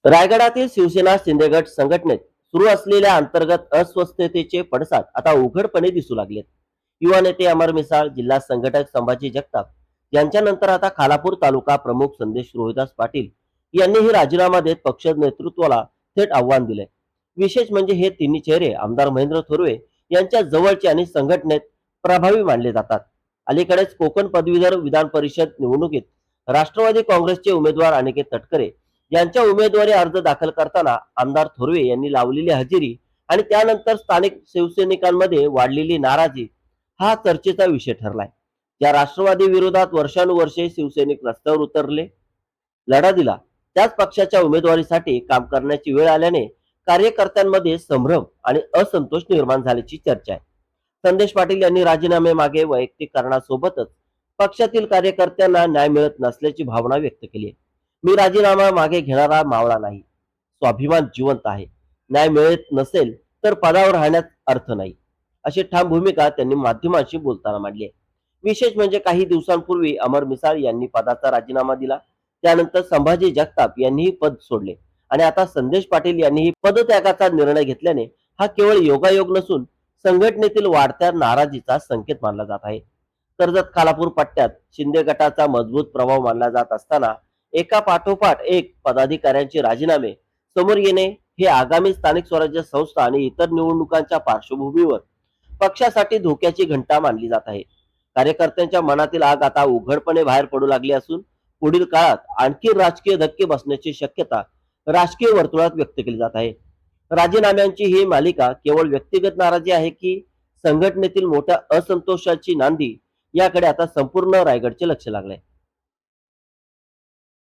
रायगडातील शिवसेना शिंदेगड संघटनेत सुरू असलेल्या अंतर्गत अस्वस्थतेचे पडसाद आता उघडपणे दिसू लागलेत. युवा नेते अमर मिसाळ, जिल्हा संघटक संभाजी जगताप यांच्यानंतर आता खालापूर तालुका प्रमुख संदेश रोहिदास पाटील यांनीही राजीनामा देत पक्ष नेतृत्वाला थेट आव्हान दिले. विशेष म्हणजे हे तिन्ही चेहरे आमदार महेंद्र थोरवे यांच्या जवळचे आणि संघटनेत प्रभावी मानले जातात. अलीकडेच कोकण पदवीधर विधान परिषद निवडणुकीत राष्ट्रवादी काँग्रेसचे उमेदवार अनिकेत तटकरे यांच्या उमेदवारी अर्ज दाखल करताना आमदार थोरवे यांनी लावलेली हजेरी आणि त्यानंतर स्थानिक शिवसैनिकांमध्ये वाढलेली नाराजी हा चर्चेचा विषय ठरलाय. या राष्ट्रवादी विरोधात वर्षानुवर्षे शिवसैनिक रस्त्यावर उतरले, लढा दिला, त्याच पक्षाच्या उमेदवारीसाठी काम करण्याची वेळ आल्याने कार्यकर्त्यांमध्ये संभ्रम आणि असंतोष निर्माण झाल्याची चर्चा आहे. संदेश पाटील यांनी राजीनामे मागे वैयक्तिक कारणासोबतच पक्षातील कार्यकर्त्यांना न्याय मिळत नसल्याची भावना व्यक्त केली आहे. मी राजीनामा मागे घेणारा मावळा नाही, स्वाभिमान जिवंत आहे, न्याय मिळत नसेल तर पदावर राहण्यात अर्थ नाही, अशी ठाम भूमिका त्यांनी माध्यमांशी बोलताना मांडली आहे. विशेष म्हणजे काही दिवसांपूर्वी अमर मिसाळ यांनी पदाचा राजीनामा दिला, त्यानंतर संभाजी जगताप यांनीही पद सोडले आणि आता संदेश पाटील यांनीही पदत्यागाचा निर्णय घेतल्याने हा केवळ योगायोग नसून संघटनेतील वाढत्या नाराजीचा संकेत मानला जात आहे. कर्जत खालापूर पट्ट्यात शिंदे गटाचा मजबूत प्रभाव मानला जात असताना एका पाठोपाठ एक पदाधिकाऱ्यांचे राजीनामे समोर येणे हे आगामी स्थानिक स्वराज्य संस्था आणि इतर निवडणुकांच्या पार्श्वभूमीवर पक्षासाठी धोक्याची घंटा मानली जात आहे. कार्यकर्त्यांच्या मनातील आग आता उघडपणे बाहेर पडू लागली असून पुढील काळात आणखी राजकीय धक्के बसण्याची शक्यता राजकीय वर्तुळात व्यक्त केली जात आहे. राजीनाम्यांची ही मालिका केवळ व्यक्तिगत नाराजी आहे की संघटनेतील मोठ्या असंतोषाची नांदी, याकडे आता संपूर्ण रायगडचे लक्ष लागले.